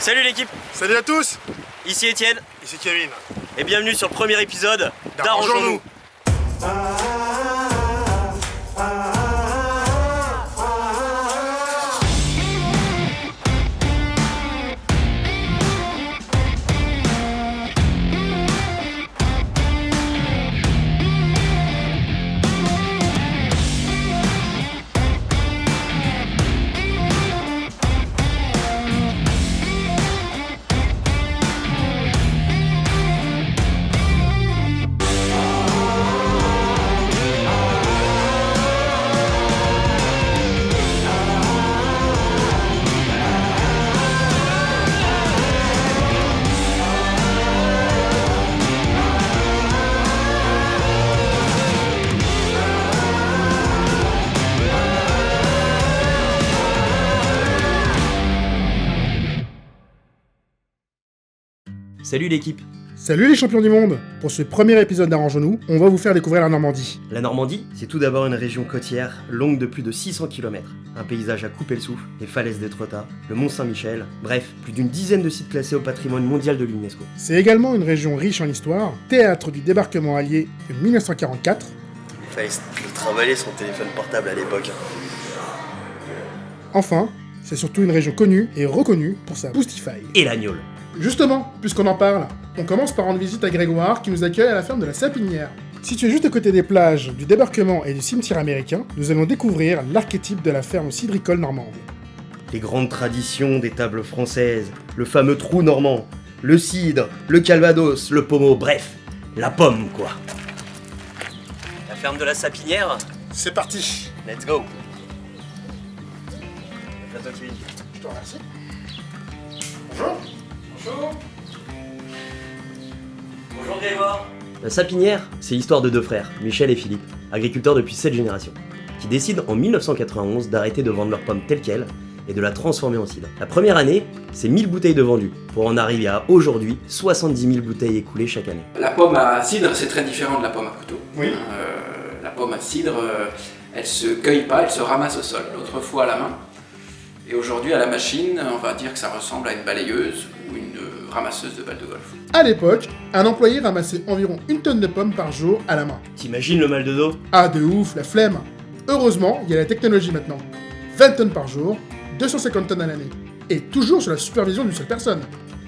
Salut l'équipe, Salut à tous, ici Étienne ici Kevin. et bienvenue sur le premier épisode D'Arrangeons-nous. Salut l'équipe. Salut les champions du monde. Pour ce premier épisode d'Arrangeons-nous, on va vous faire découvrir la Normandie. La Normandie, c'est tout d'abord une région côtière longue de plus de 600 km. Un paysage à couper le souffle, les falaises d'Étretat, le Mont Saint-Michel, bref, plus d'une dizaine de sites classés au patrimoine mondial de l'UNESCO. C'est également une région riche en histoire, théâtre du débarquement allié de 1944. Il fallait le travailler son téléphone portable à l'époque. Enfin, c'est surtout une région connue et reconnue pour sa Boostify. Et l'agnole. Justement, puisqu'on en parle, on commence par rendre visite à Grégoire qui nous accueille à la ferme de la Sapinière. Située juste à côté des plages, du débarquement et du cimetière américain, nous allons découvrir l'archétype de la ferme cidricole normande. Les grandes traditions des tables françaises, le fameux trou normand, le cidre, le calvados, le pommeau, bref, la pomme quoi. La ferme de la Sapinière, C'est parti. let's go. À toi, Kevin. Je te remercie. Bonjour. Bonjour. Bonjour Grégoire. La Sapinière, c'est l'histoire de deux frères, Michel et Philippe, agriculteurs depuis 7 générations, qui décident en 1991 d'arrêter de vendre leur pomme telle qu'elle et de la transformer en cidre. La première année, c'est 1000 bouteilles de vendues, pour en arriver à aujourd'hui 70 000 bouteilles écoulées chaque année. La pomme à cidre, c'est très différent de la pomme à couteau. Oui. La pomme à cidre, elle se cueille pas, elle se ramasse au sol. Autrefois à la main. Et aujourd'hui, à la machine, on va dire que ça ressemble à une balayeuse ou une ramasseuse de balles de golf. À l'époque, un employé ramassait environ 1 tonne de pommes par jour à la main. T'imagines le mal de dos? Ah de ouf, la flemme. Heureusement, il y a la technologie maintenant. 20 tonnes par jour, 250 tonnes à l'année. Et toujours sous la supervision d'une seule personne.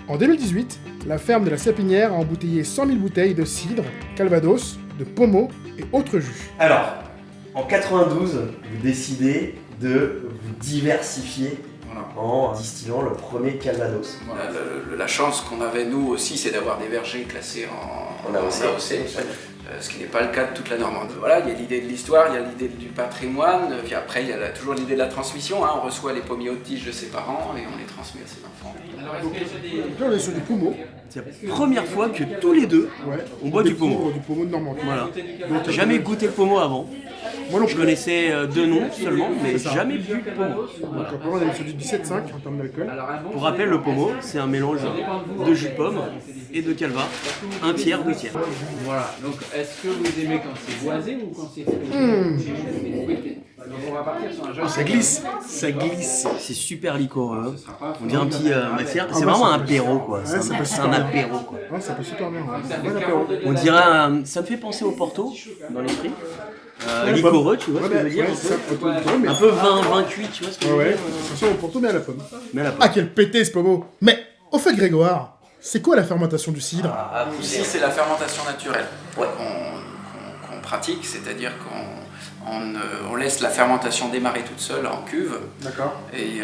En 2018, la ferme de la Sapinière a embouteillé 100 000 bouteilles de cidre, calvados, de pommeau et autres jus. Alors, en 92, vous décidez de vous diversifier Voilà. en distillant le premier calvados. Voilà, la chance qu'on avait nous aussi, c'est d'avoir des vergers classés en AOC, ce qui n'est pas le cas de toute la Normandie. Voilà, il y a l'idée de l'histoire, il y a l'idée du patrimoine, puis après il y a toujours l'idée de la transmission. On reçoit les pommiers hautes tiges de ses parents et on les transmet à ses enfants. Là, on est sur du pommeau. C'est la première fois que tous les deux, Ouais. on boit du découvre pommeau. Du pommeau de Normandie. Voilà. J'ai jamais goûté le pommeau avant. Moi non Je plus. connaissais deux noms seulement, mais C'est ça. jamais bu de pommeau. Voilà. Donc après, on est sur du 17,5 en termes d'alcool. Pour rappel, le pommeau, c'est un mélange de jus de pomme et de calva, un tiers, deux tiers. Voilà, donc est-ce que vous aimez quand c'est boisé ou quand c'est frais? Donc on va partir sur un jeu. Ça glisse. Ça glisse, c'est super liquoreux. Ce sera pas On dirait un petit. C'est bah, vraiment ça un peut- apéro quoi. Ouais, C'est ça un, peut c'est super un bien. apéro quoi. Ouais, ça peut super bien. Ça Bon fait apéro. 40 On dirait. Ça me fait penser au Porto dans l'esprit. Liquoreux, tu vois ce que je veux dire? ça peut être mais... Un peu vin cuit, tu vois ce que je veux Ouais, dire? attention au Porto, mais à la pomme. Mais à la Ah, quel pété ce pommeau. Mais, au fait Grégoire, c'est quoi la fermentation du cidre? Ici, c'est la fermentation naturelle qu'on pratique, c'est-à-dire qu'on laisse la fermentation démarrer toute seule en cuve D'accord. et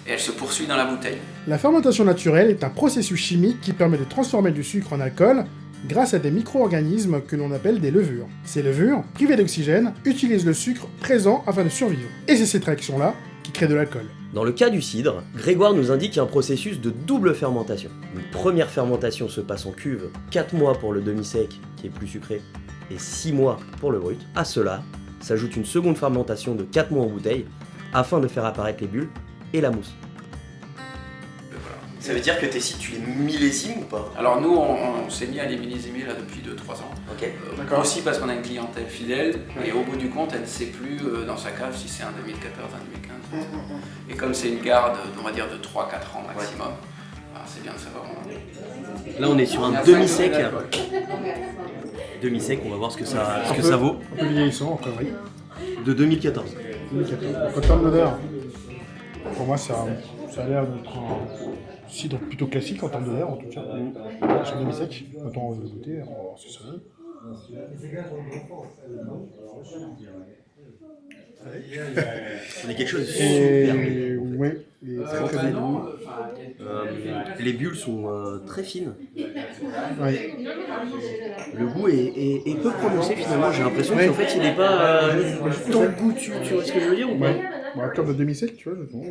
elle se poursuit dans la bouteille. La fermentation naturelle est un processus chimique qui permet de transformer du sucre en alcool grâce à des micro-organismes que l'on appelle des levures. Ces levures, privées d'oxygène, utilisent le sucre présent afin de survivre. Et c'est cette réaction-là qui crée de l'alcool. Dans le cas du cidre, Grégoire nous indique un processus de double fermentation. Une première fermentation se passe en cuve, 4 mois pour le demi-sec, qui est plus sucré, et 6 mois pour le brut. À cela s'ajoute une seconde fermentation de 4 mois en bouteille, afin de faire apparaître les bulles et la mousse. Ça veut dire que tes sites, tu les millésimes ou pas? Alors nous, on s'est mis à les millésimer là depuis 2-3 ans. Ok. Aussi parce qu'on a une clientèle fidèle et au bout du compte, elle ne sait plus dans sa cave si c'est un 2014, un 2015. Et comme c'est une garde, on va dire de 3-4 ans maximum, alors c'est bien de savoir. Là, on est sur un demi-sec. Demi-sec, on va voir ce que ça vaut. Un peu vieillissant, encore, oui. De 2014. 2014. En termes d'odeur, pour moi, ça a l'air d'être un cidre plutôt classique en termes d'odeur, en tout cas. C'est un demi-sec. Attends, on va le goûter, on va voir ce que ça donne. On est quelque chose de super bon. Oui, et très très doux. Les bulles sont très fines. Ouais. Le goût est peu prononcé finalement. J'ai l'impression qu'en fait il n'est pas tant goûtu. Tu vois ce que je veux dire ou pas? Ouais. Bon, en termes de demi-sec, tu vois, je trouve.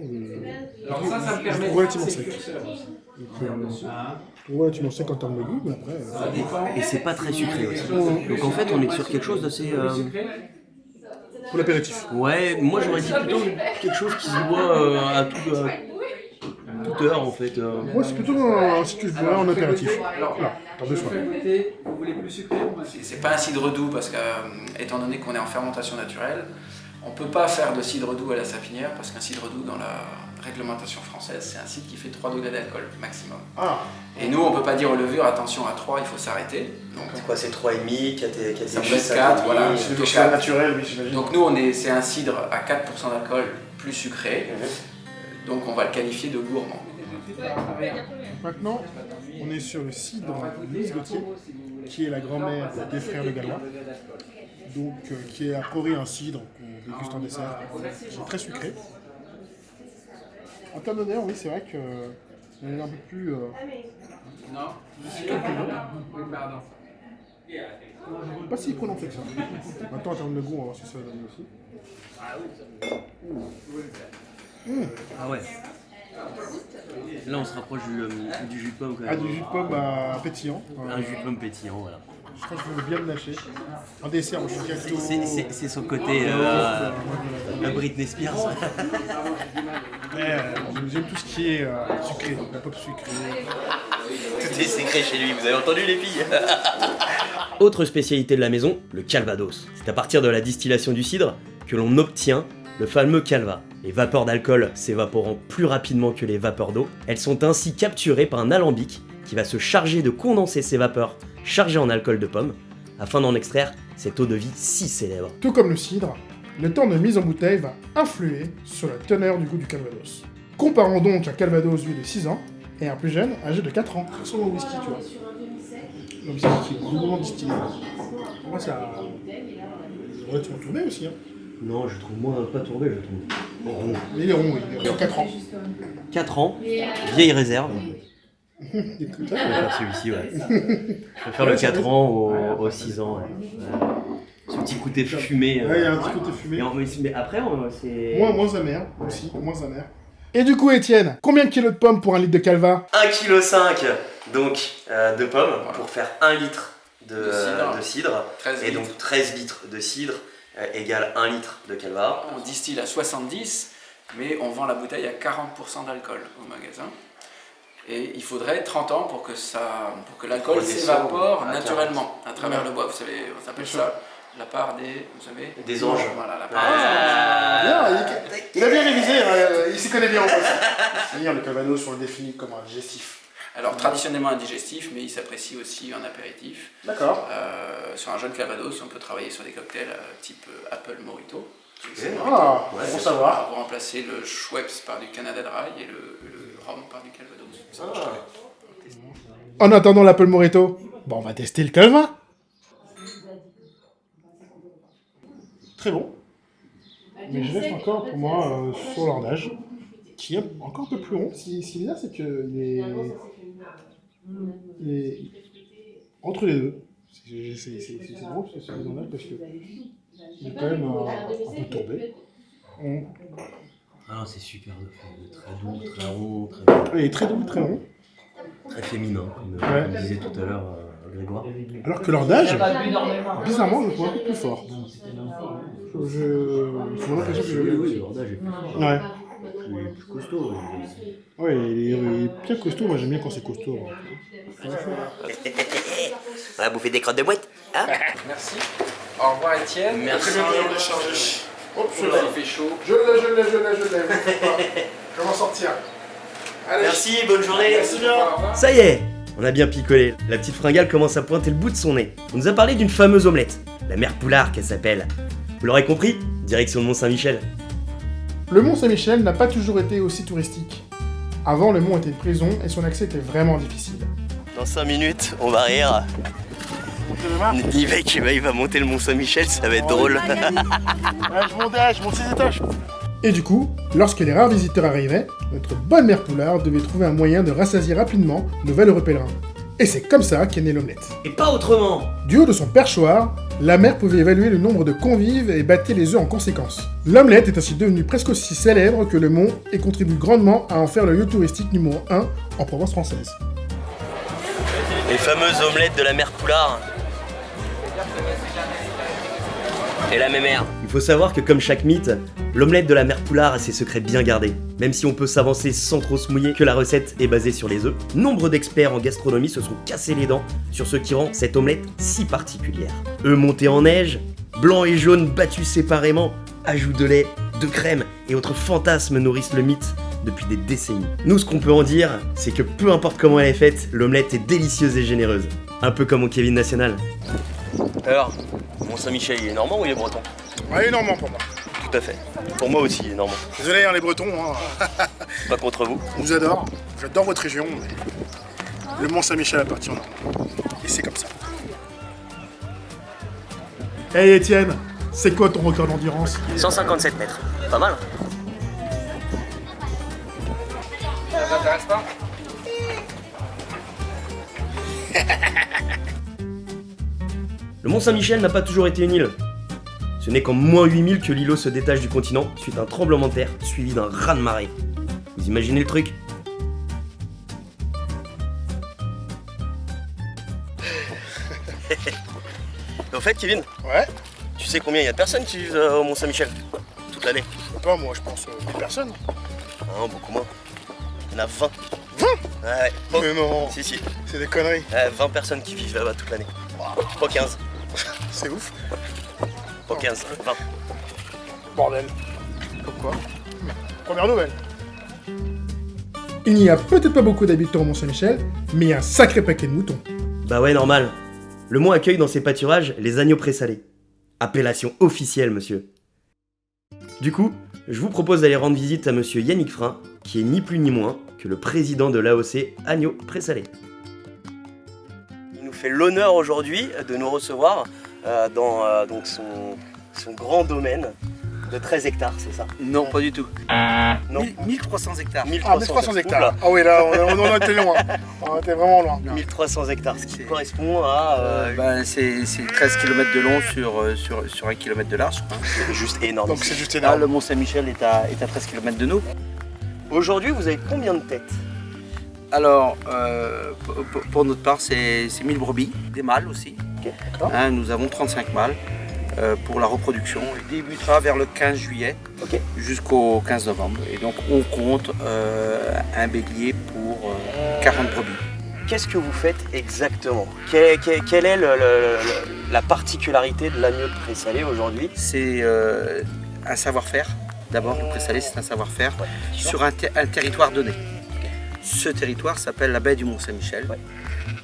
Alors ça me permet de relativement fixer sec. l'épaisseur aussi. Relativement sec en termes de goût, mais après. Ça dépend. Et c'est pas très sucré aussi. Donc en fait on est sur quelque chose d'assez... Pour l'apéritif. Ouais, moi j'aurais dit plutôt quelque chose qui se boit à toute heure en fait. Moi, c'est plutôt un site que je boirais en apéritif. Alors, Dans deux soirs. vous voulez plus sucré ou moins sucré? C'est pas un cidre doux parce que, étant donné qu'on est en fermentation naturelle, on ne peut pas faire de cidre doux à la sapinière parce qu'un cidre doux dans la réglementation française, c'est un cidre qui fait 3 degrés d'alcool maximum. Ah, Et nous, on ne peut pas dire aux levures, attention à 3, il faut s'arrêter. Donc, C'est quoi, c'est 3,5, 4 ça peut être 4, voilà. c'est plutôt le 4. naturel, oui, j'imagine. Donc nous, c'est un cidre à 4% d'alcool plus sucré. Donc on va le qualifier de gourmand. Maintenant, on est sur le cidre Louise Gauthier, qui est la grand-mère des frères de Galois. Donc, qui est a priori un cidre qu'on déguste en dessert, qui est très sucré. En termes d'odeur, oui, c'est vrai que on est un peu plus. Non. Oui, pardon. Pas si prononcé que ça. Maintenant, en termes de goût, on va voir si ça donne aussi. Ah ouais. Là on se rapproche du jus de pomme quand même. Ah, du jus de pomme pétillant. Un jus de pomme pétillant, voilà. Je crois que je veux bien le lâcher. En dessert, moi, je suis gâteau. C'est son côté Britney Spears. J'aime tout ce qui est sucré, donc la pop sucrée. Tout est secret chez lui, vous avez entendu les filles? Autre spécialité de la maison, le calvados. C'est à partir de la distillation du cidre que l'on obtient le fameux calva. Les vapeurs d'alcool s'évaporant plus rapidement que les vapeurs d'eau, elles sont ainsi capturées par un alambic qui va se charger de condenser ces vapeurs chargées en alcool de pomme, afin d'en extraire cette eau de vie si célèbre. Tout comme le cidre, le temps de mise en bouteille va influer sur la teneur du goût du calvados. Comparons donc un calvados vieux de 6 ans et un plus jeune âgé de 4 ans. Ça ressemble au whisky, tu vois. Le whisky qui est doublement distillé. Pour moi, ça a relativement tourné aussi. Hein. Non, je trouve moins pas tourbé, je trouve. Rond. Mais il est rond, oui. Il a 4 ans. 4 ans, vieille réserve. Il est tout Je vais faire celui-ci, ouais. Je vais faire le 4 ans au 6 ans. Ouais. Ce petit côté fumé. Ouais, il y a un petit côté fumé. Mais après, c'est... Moins amer aussi, moins amer. Et du coup, Étienne, combien de kilos de pommes pour un litre de calva? 1,5 kg donc de pommes pour faire 1 litre de cidre. 13 Et litres. donc 13 litres de cidre égale 1 litre de calva. On distille à 70, mais on vend la bouteille à 40% d'alcool au magasin. Et il faudrait 30 ans pour que l'alcool s'évapore naturellement à travers le bois. Vous savez, on s'appelle ça la part Des anges. Voilà, la part des anges. Bien, il a bien révisé, il s'y connaît bien en plus. C'est-à-dire le calvados, on le définit comme un digestif. Alors traditionnellement un digestif, mais il s'apprécie aussi en apéritif. D'accord. Sur un jeune calvados, on peut travailler sur des cocktails type Apple Mojito. Ah, Ouais, pour c'est savoir. Pour remplacer le Schweppes par du Canada Dry et le rhum par du Calvados. Ça marche très bien. En attendant l'Apple Mojito, bon, on va tester le calva. Très bon. Mais je reste encore pour moi sur l'ornage, qui est encore un peu plus rond. Ce qui est bizarre, c'est qu'il est entre les deux. C'est drôle ce ornage parce que il est quand même un peu tourbé. Ah, c'est super très doux, très rond, Il est très doux, très rond. très féminin, comme disait tout à l'heure Grégoire. Alors que l'ornage, bizarrement, je le trouve un peu plus fort. J'ai l'impression que Oui, l'ordage est plus fort. Ouais. plus costaud. Ouais, il est bien costaud, moi j'aime bien quand c'est costaud. On va bouffer des crottes de mouette, hein? Merci. Au revoir Étienne. Merci. Hop, Il fait chaud. Je l'ai. Je vais m'en sortir. Allez. Merci, bonne journée. Merci bien. Au revoir. Ça y est, on a bien picolé. La petite fringale commence à pointer le bout de son nez. On nous a parlé d'une fameuse omelette, la mère Poulard qu'elle s'appelle. Vous l'aurez compris, direction le Mont-Saint-Michel. Le Mont Saint-Michel n'a pas toujours été aussi touristique. Avant, le mont était une prison et son accès était vraiment difficile. Dans 5 minutes, on va rire. Nivek, il va monter le Mont-Saint-Michel, ça va être drôle. Je monte 6 étages. Et du coup, lorsque les rares visiteurs arrivaient, notre bonne mère Poulard devait trouver un moyen de rassasier rapidement nos valeureux pèlerins. Et c'est comme ça qu'est née l'omelette. Et pas autrement. Du haut de son perchoir, la mère pouvait évaluer le nombre de convives et battait les œufs en conséquence. L'omelette est ainsi devenue presque aussi célèbre que le mont et contribue grandement à en faire le lieu touristique numéro 1 en Provence française. Les fameuses omelettes de la mère Poulard. Et la mémère. Il faut savoir que comme chaque mythe, l'omelette de la mère Poulard a ses secrets bien gardés. Même si on peut s'avancer sans trop se mouiller que la recette est basée sur les œufs, nombre d'experts en gastronomie se sont cassés les dents sur ce qui rend cette omelette si particulière. Œufs montés en neige, blanc et jaune battus séparément, ajout de lait, de crème et autres fantasmes nourrissent le mythe depuis des décennies. Nous, ce qu'on peut en dire, c'est que peu importe comment elle est faite, l'omelette est délicieuse et généreuse. Un peu comme au Kevin National. Alors, Mont-Saint-Michel, il est normand ou il est breton? Ouais, il est normand pour moi. Tout à fait. Pour moi aussi, il est normand. Désolé, hein, les Bretons, hein. Pas contre vous. On vous adore. J'adore votre région, mais le Mont-Saint-Michel appartient aux Normands. Et c'est comme ça. Hey Étienne, c'est quoi ton record d'endurance? 157 mètres. Pas mal. Ça t'intéresse pas? Le Mont-Saint-Michel n'a pas toujours été une île. Ce n'est qu'en moins 8000 que l'îlot se détache du continent suite à un tremblement de terre suivi d'un raz-de-marée. Vous imaginez le truc? En fait, Kevin, Ouais. tu sais combien il y a de personnes qui vivent au Mont-Saint-Michel toute l'année? Pas moi, je pense 1000 personnes. Non, beaucoup moins. Il y en a 20. 20? Ouais. Mais non, Si, si. c'est des conneries. 20 personnes qui vivent là-bas toute l'année. Pas 15. C'est ouf. Pas 15. 20. Bordel. Pourquoi? Première nouvelle. Il n'y a peut-être pas beaucoup d'habitants au Mont-Saint-Michel, mais il y a un sacré paquet de moutons. Bah ouais, normal. Le mont accueille dans ses pâturages les agneaux présalés. Appellation officielle, monsieur. Du coup, je vous propose d'aller rendre visite à monsieur Yannick Frein, qui est ni plus ni moins que le président de l'AOC Agneaux Présalés. Il nous fait l'honneur aujourd'hui de nous recevoir dans donc son grand domaine de 13 hectares, c'est ça? Non, pas du tout. Non. 1300 hectares. 1300 hectares. Ah oui, là, on était loin. On était vraiment loin. 1300 hectares, ce qui correspond à... C'est 13 km de long sur 1 km de large. C'est juste énorme. Donc c'est juste Là, énorme. le Mont Saint-Michel est à 13 km de nous. Aujourd'hui, vous avez combien de têtes? Alors, pour notre part, c'est 1000 brebis, des mâles aussi. Ok, d'accord. Hein, nous avons 35 mâles pour la reproduction. Il débutera vers le 15 juillet Ok. jusqu'au 15 novembre. Et donc, on compte un bélier pour 40 brebis. Qu'est-ce que vous faites exactement? Quelle est la particularité de l'agneau de présalé aujourd'hui? C'est un savoir-faire. D'abord, le présalé, c'est un savoir-faire Ouais. sur un territoire donné. Ce territoire s'appelle la baie du Mont-Saint-Michel. Ouais.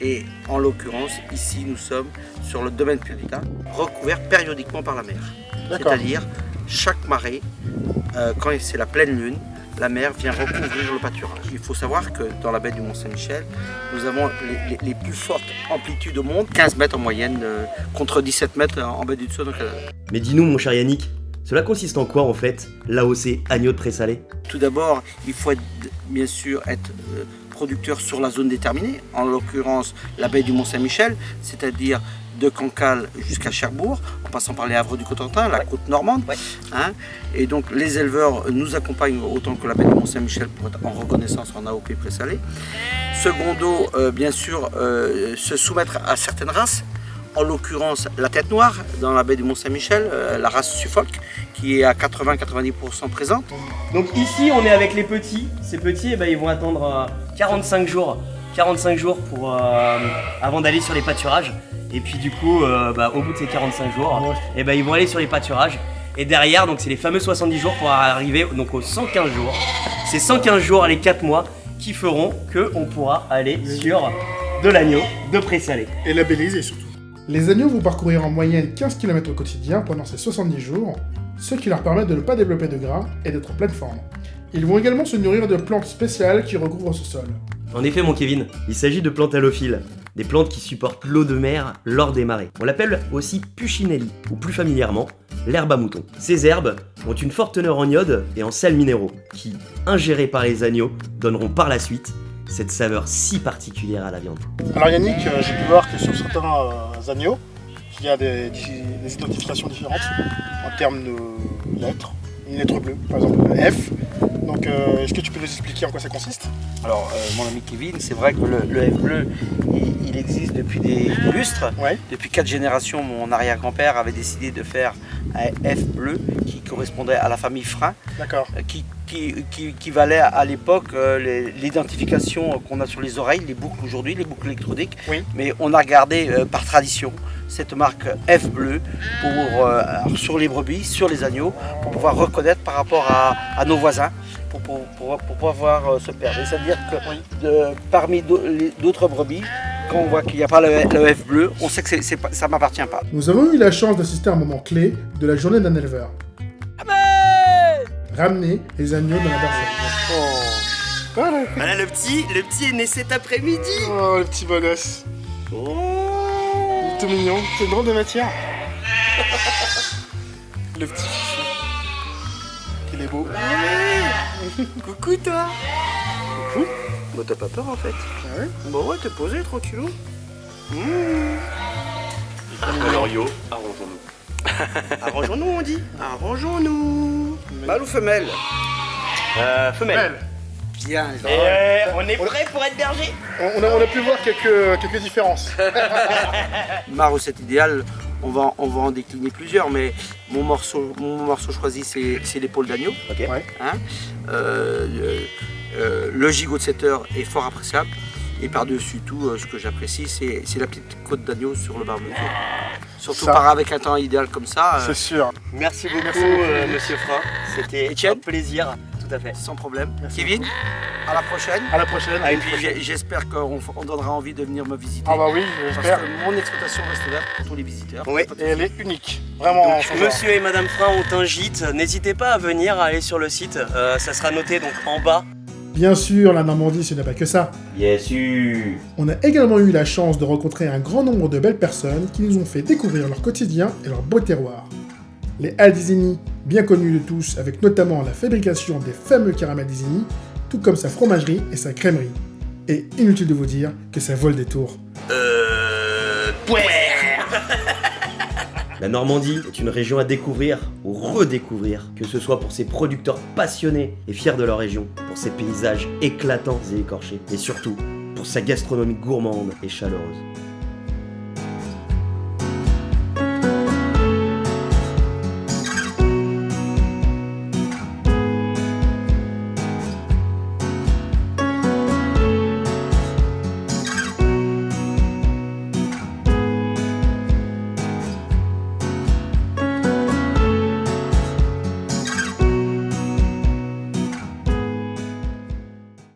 Et en l'occurrence, ici, nous sommes sur le domaine public, recouvert périodiquement par la mer. D'accord. C'est-à-dire, chaque marée, quand c'est la pleine lune, la mer vient recouvrir le pâturage. Il faut savoir que dans la baie du Mont-Saint-Michel, nous avons les plus fortes amplitudes au monde, 15 mètres en moyenne, contre 17 mètres en baie du Dessau. Mais dis-nous, mon cher Yannick, cela consiste en quoi en fait, l'AOC agneau de présalé? Tout d'abord, il faut bien sûr être producteur sur la zone déterminée, en l'occurrence la baie du Mont-Saint-Michel, c'est-à-dire de Cancale jusqu'à Cherbourg, en passant par les Havres du Cotentin, la côte normande. Ouais. Hein, et donc les éleveurs nous accompagnent autant que la baie du Mont-Saint-Michel pour être en reconnaissance en AOP présalé. Secondo, bien sûr, se soumettre à certaines races, en l'occurrence la tête noire dans la baie du Mont-Saint-Michel, la race Suffolk, qui est à 80-90% présente. Donc ici, on est avec les petits. Ces petits, eh ben, ils vont attendre 45 jours. 45 jours pour, avant d'aller sur les pâturages. Et puis du coup, au bout de ces 45 jours, eh ben, ils vont aller sur les pâturages. Et derrière, donc c'est les fameux 70 jours pour arriver donc aux 115 jours. C'est 115 jours, les 4 mois, qui feront qu'on pourra aller sur de l'agneau de présalé. Et labellisé surtout. Les agneaux vont parcourir en moyenne 15 km au quotidien pendant ces 70 jours, ce qui leur permet de ne pas développer de gras et d'être en pleine forme. Ils vont également se nourrir de plantes spéciales qui recouvrent ce sol. En effet, mon Kevin, il s'agit de plantes halophiles, des plantes qui supportent l'eau de mer lors des marées. On l'appelle aussi Puccinelli, ou plus familièrement, l'herbe à mouton. Ces herbes ont une forte teneur en iode et en sels minéraux, qui, ingérés par les agneaux, donneront par la suite cette saveur si particulière à la viande. Alors Yannick, j'ai pu voir que sur certains agneaux, il y a des identifications différentes en termes de lettres. Une lettre bleue, par exemple F. Donc est-ce que tu peux nous expliquer en quoi ça consiste? Alors mon ami Kevin, c'est vrai que le F bleu, il existe depuis des lustres. Ouais. Depuis 4 générations, mon arrière-grand-père avait décidé de faire un F bleu qui correspondait à la famille Frein. D'accord. Qui valait à l'époque l'identification qu'on a sur les oreilles, les boucles aujourd'hui, les boucles électroniques. Oui. Mais on a gardé par tradition cette marque F bleu pour, sur les brebis, sur les agneaux, pour pouvoir reconnaître par rapport à nos voisins, pour pouvoir se perdre. C'est-à-dire que parmi d'autres brebis, quand on voit qu'il n'y a pas le F bleu, on sait que ça ne m'appartient pas. Nous avons eu la chance d'assister à un moment clé de la journée d'un éleveur. Ramener les agneaux dans la bergerie. Voilà, le petit est né cet après-midi. Oh, le petit bolos. Oh. Il est tout mignon, c'est drôle de matière. Le petit fichu. Il est beau. Coucou toi. Coucou. Bah t'as pas peur en fait. Ah ouais? Bon ouais, t'es posé tranquillou. Alors yo, arrangeons-nous. Arrangeons-nous on dit. Arrangeons-nous. Mâle ou femelle? Femelle. Bien. On est prêt pour être berger. On a pu voir quelques différences. Ma recette idéale, on va en décliner plusieurs, mais mon morceau choisi, c'est l'épaule d'agneau. Ok. Ouais. Hein, le gigot de 7 heures est fort appréciable. Et par-dessus tout, ce que j'apprécie, c'est la petite côte d'agneau sur le barbecue. Surtout Ça. avec un temps idéal comme ça. C'est sûr. Merci beaucoup monsieur Frein. C'était Etienne. un plaisir. Tout à fait. Sans problème. Merci Kevin, à la prochaine. À la prochaine. Et puis j'espère qu'on donnera envie de venir me visiter. Ah bah oui, Parce j'espère. que mon exploitation reste ouverte pour tous les visiteurs. Oui. Et elle est unique. Vraiment. en son genre. Monsieur et Madame Frein ont un gîte. N'hésitez pas à venir, à aller sur le site. Ça sera noté donc en bas. Bien sûr, la Normandie, ce n'est pas que ça. Bien sûr. On a également eu la chance de rencontrer un grand nombre de belles personnes qui nous ont fait découvrir leur quotidien et leur beau terroir. Les Aldisini, bien connus de tous, avec notamment la fabrication des fameux caramels Disini, tout comme sa fromagerie et sa crèmerie. Et inutile de vous dire que ça vole des tours. La Normandie est une région à découvrir ou redécouvrir, que ce soit pour ses producteurs passionnés et fiers de leur région, pour ses paysages éclatants et écorchés, et surtout pour sa gastronomie gourmande et chaleureuse.